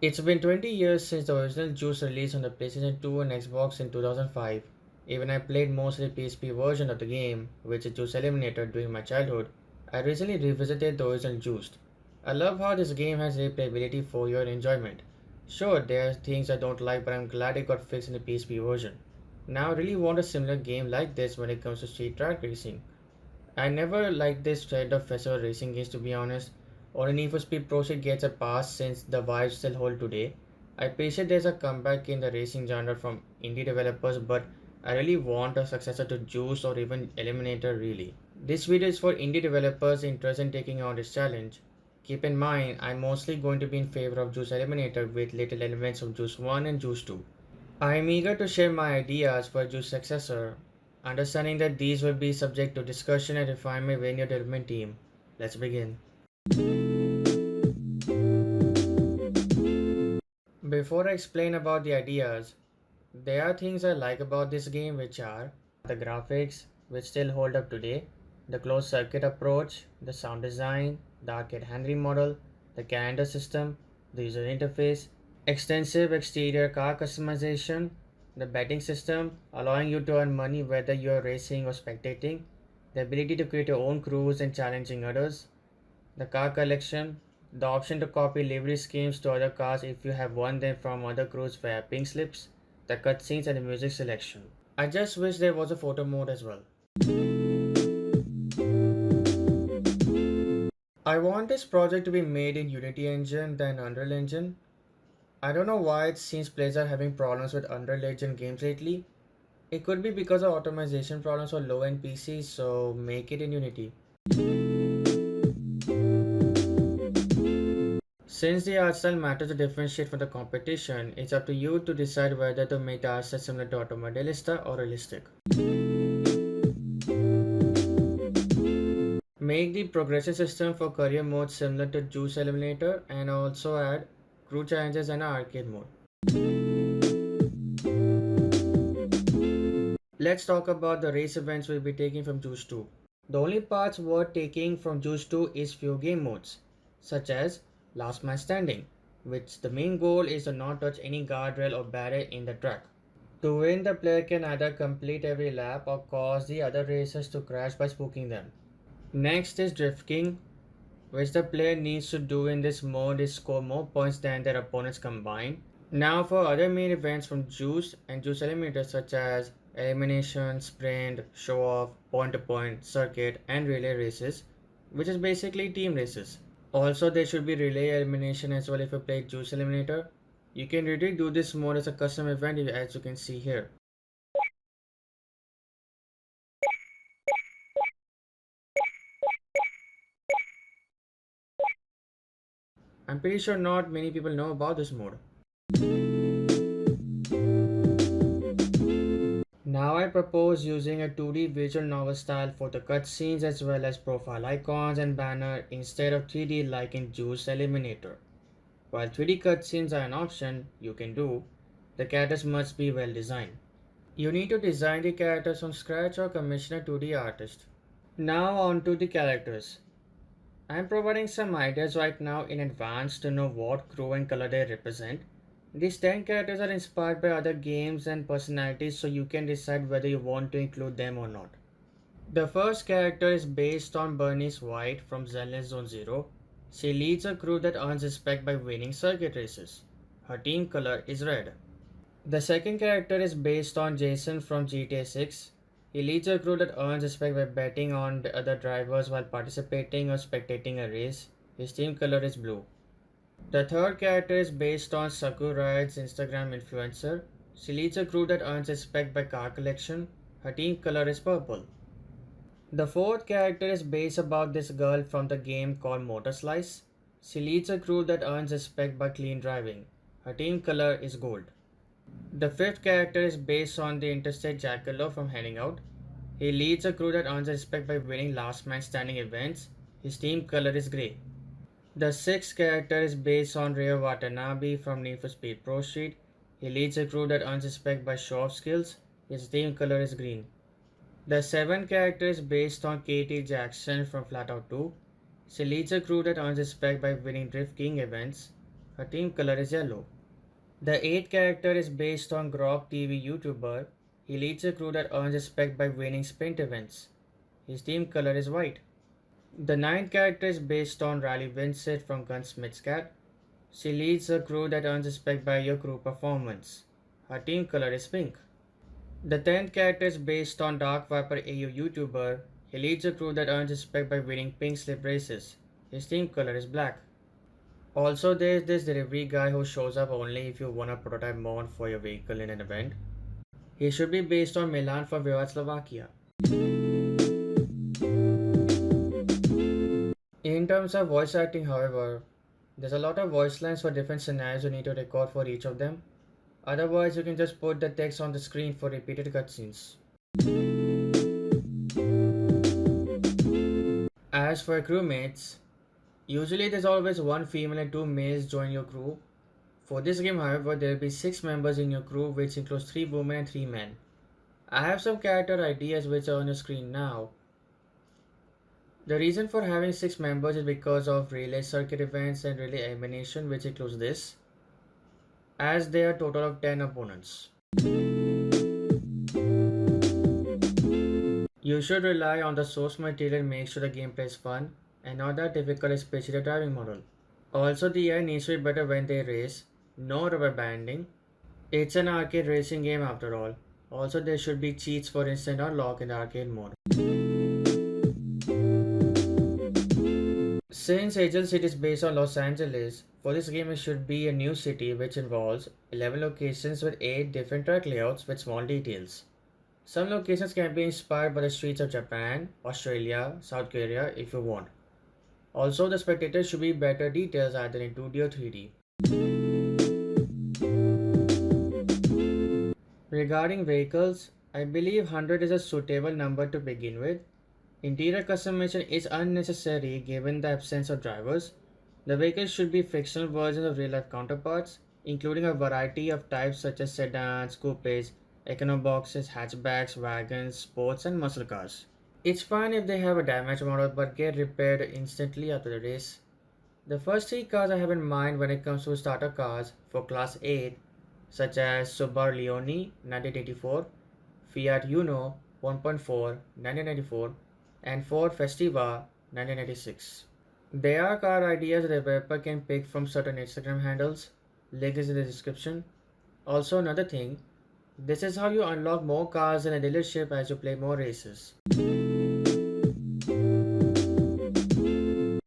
It's been 20 years since the original Juice released on the PlayStation 2 and Xbox in 2005. Even I played most of the PSP version of the game, which is Juice Eliminator, during my childhood. I recently revisited the original Juiced. I love how this game has replayability for your enjoyment. Sure, there are things I don't like, but I'm glad it got fixed in the PSP version. Now I really want a similar game like this when it comes to street track racing. I never liked this trend of festival racing games, to be honest. Only Need for Speed Pro Shit gets a pass since the vibes still hold today. I appreciate there's a comeback in the racing genre from indie developers, but I really want a successor to Juice or even Eliminator really. This video is for indie developers interested in taking on this challenge. Keep in mind, I'm mostly going to be in favor of Juice Eliminator with little elements of Juice 1 and Juice 2. I am eager to share my ideas for Juice Successor, understanding that these will be subject to discussion and refinement within your development team. Let's begin. Before I explain about the ideas, there are things I like about this game, which are the graphics, which still hold up today, the closed circuit approach, the sound design, the arcade handling model, the calendar system, the user interface, extensive exterior car customization, the betting system, allowing you to earn money whether you're racing or spectating, the ability to create your own crews and challenging others, the car collection, the option to copy livery schemes to other cars if you have won them from other crews via pink slips, the cutscenes and the music selection. I just wish there was a photo mode as well. I want this project to be made in Unity Engine than Unreal Engine. I don't know why it seems players are having problems with Unreal Engine games lately. It could be because of optimization problems for low-end PCs, so make it in Unity. Since the art style matters to differentiate from the competition, it's up to you to decide whether to make the art style similar to Automodelista or realistic. Make the progression system for career mode similar to Juice Eliminator and also add crew challenges and an arcade mode. Let's talk about the race events we'll be taking from Juice 2. The only parts worth taking from Juice 2 is few game modes, such as Last Man Standing, which the main goal is to not touch any guardrail or barrier in the track. To win, the player can either complete every lap or cause the other racers to crash by spooking them. Next is Drifting, which the player needs to do in this mode is score more points than their opponents combined. Now for other main events from Juice and Juice Eliminator such as Elimination, Sprint, Show Off, Point to Point, Circuit and Relay races, which is basically team races. Also there should be Relay Elimination as well if you play Juice Eliminator. You can really do this mode as a custom event as you can see here. I'm pretty sure not many people know about this mode. Now I propose using a 2D visual novel style for the cutscenes as well as profile icons and banner instead of 3D like in Juice Eliminator. While 3D cutscenes are an option you can do, the characters must be well designed. You need to design the characters from scratch or commission a 2D artist. Now on to the characters. I am providing some ideas right now in advance to know what crew and color they represent. These 10 characters are inspired by other games and personalities so you can decide whether you want to include them or not. The first character is based on Bernice White from Zenless Zone Zero. She leads a crew that earns respect by winning circuit races. Her team color is red. The second character is based on Jason from GTA 6. He leads a crew that earns respect by betting on the other drivers while participating or spectating a race. His team color is blue. The third character is based on Sakura's Instagram influencer. She leads a crew that earns respect by car collection. Her team color is purple. The fourth character is based about this girl from the game called Motor Slice. She leads a crew that earns respect by clean driving. Her team color is gold. The fifth character is based on the interstate Jackalope from Heading Out. He leads a crew that earns respect by winning last man standing events. His team color is grey. The sixth character is based on Ryo Watanabe from Need for Speed Pro Street. He leads a crew that earns respect by show off skills. His team color is green. The seventh character is based on KT Jackson from Flatout 2. She leads a crew that earns respect by winning Drift King events. Her team color is yellow. The eighth character is based on Grok TV YouTuber. He leads a crew that earns respect by winning sprint events. His team color is white. The ninth character is based on Riley Vincent from Gunsmith's Cat. She leads a crew that earns respect by your crew performance. Her team color is pink. The 10th character is based on Dark Viper AU YouTuber. He leads a crew that earns respect by winning pink slip races. His team color is black. Also, there's this delivery guy who shows up only if you want a prototype mod for your vehicle in an event. He should be based on Milan from Slovakia. In terms of voice acting, however, there's a lot of voice lines for different scenarios you need to record for each of them. Otherwise, you can just put the text on the screen for repeated cutscenes. As for crewmates, usually there's always one female and two males join your crew. For this game, however, there will be 6 members in your crew, which includes 3 women and 3 men. I have some character ideas which are on your screen now. The reason for having 6 members is because of relay circuit events and relay elimination, which includes this, as there are a total of 10 opponents. You should rely on the source material and make sure the gameplay is fun and not that difficult, especially the driving model. Also, the AI needs to be better when they race, no rubber banding. It's an arcade racing game after all. Also, there should be cheats for instant unlock in the arcade mode. Since Angel City is based on Los Angeles, for this game it should be a new city which involves 11 locations with 8 different track layouts with small details. Some locations can be inspired by the streets of Japan, Australia, South Korea if you want. Also, the spectators should be better details either in 2D or 3D. Regarding vehicles, I believe 100 is a suitable number to begin with. Interior customization is unnecessary given the absence of drivers. The vehicles should be fictional versions of real-life counterparts, including a variety of types such as sedans, coupes, econoboxes, hatchbacks, wagons, sports, and muscle cars. It's fine if they have a damaged model but get repaired instantly after the race. The first 3 cars I have in mind when it comes to starter cars for Class 8, such as Subaru Leone 1984, Fiat Uno 1.4 1994, and Ford Festiva 1996. There are car ideas the developer can pick from certain Instagram handles. Link is in the description. Also, another thing, this is how you unlock more cars in a dealership as you play more races.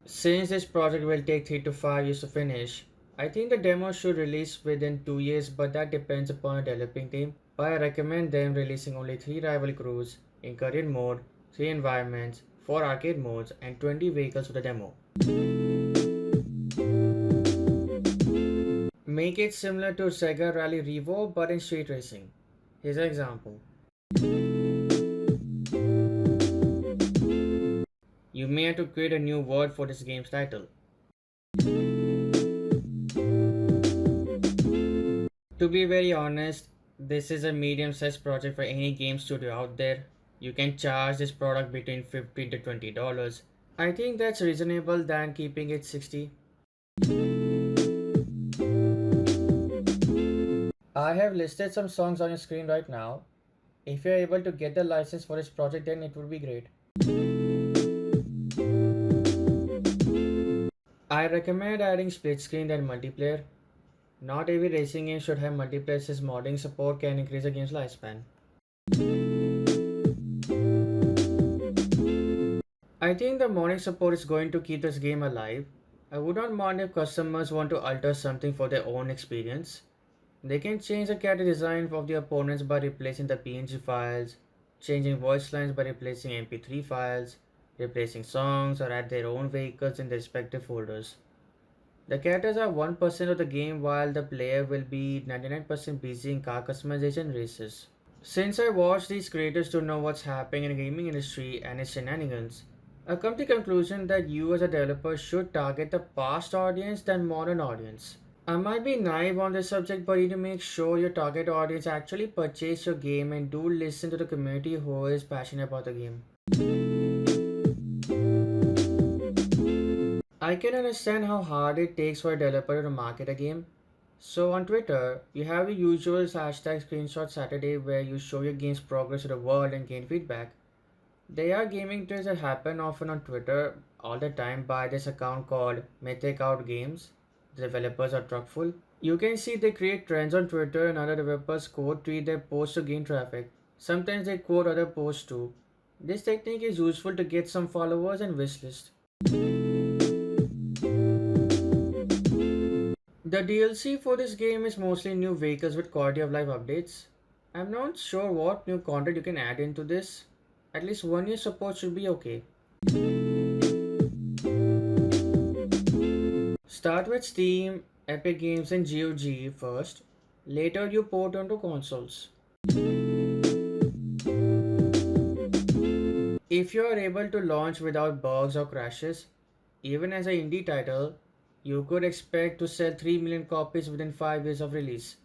Since this project will take 3 to 5 years to finish, I think the demo should release within 2 years, but that depends upon the developing team. But I recommend them releasing only 3 rival crews in career mode, 3 environments, 4 arcade modes, and 20 vehicles for the demo. Make it similar to Sega Rally Revo but in street racing. Here's an example. You may have to create a new word for this game's title. To be very honest, this is a medium-sized project for any game studio out there. You can charge this product between $15 to $20. I think that's reasonable than keeping it $60. I have listed some songs on your screen right now. If you're able to get the license for this project, then it would be great. I recommend adding split screen and multiplayer. Not every racing game should have multiplayer since modding support can increase a game's lifespan. I think the modding support is going to keep this game alive. I would not mind if customers want to alter something for their own experience. They can change the character design of the opponents by replacing the PNG files, changing voice lines by replacing MP3 files, replacing songs, or add their own vehicles in their respective folders. The characters are 1% of the game while the player will be 99% busy in car customization races. Since I watched these creators to know what's happening in the gaming industry and its shenanigans, I've come to the conclusion that you as a developer should target the past audience than modern audience. I might be naive on this subject, but you need to make sure your target audience actually purchase your game and do listen to the community who is passionate about the game. I can understand how hard it takes for a developer to market a game. So on Twitter, you have your usual hashtag screenshot Saturday where you show your game's progress to the world and gain feedback. There are gaming trends that happen often on Twitter all the time by this account called Mythic Out Games. The developers are truthful. You can see they create trends on Twitter and other developers quote tweet their posts to gain traffic. Sometimes they quote other posts too. This technique is useful to get some followers and wishlist. The DLC for this game is mostly new vehicles with quality of life updates. I'm not sure what new content you can add into this. At least 1 year support should be okay. Start with Steam, Epic Games, and GOG first. Later, you port onto consoles. If you are able to launch without bugs or crashes, even as an indie title, you could expect to sell 3 million copies within 5 years of release.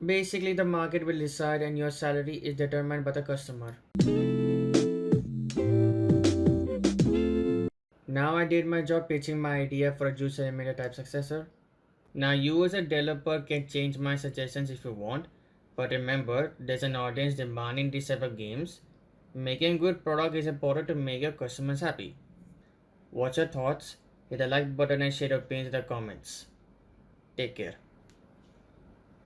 Basically, the market will decide, and your salary is determined by the customer. Now I did my job pitching my idea for a Juiced Eliminator type successor. Now you as a developer can change my suggestions if you want, but remember there's an audience demanding these type of games. Making good product is important to make your customers happy. What's your thoughts? Hit the like button and share your opinions in the comments. Take care.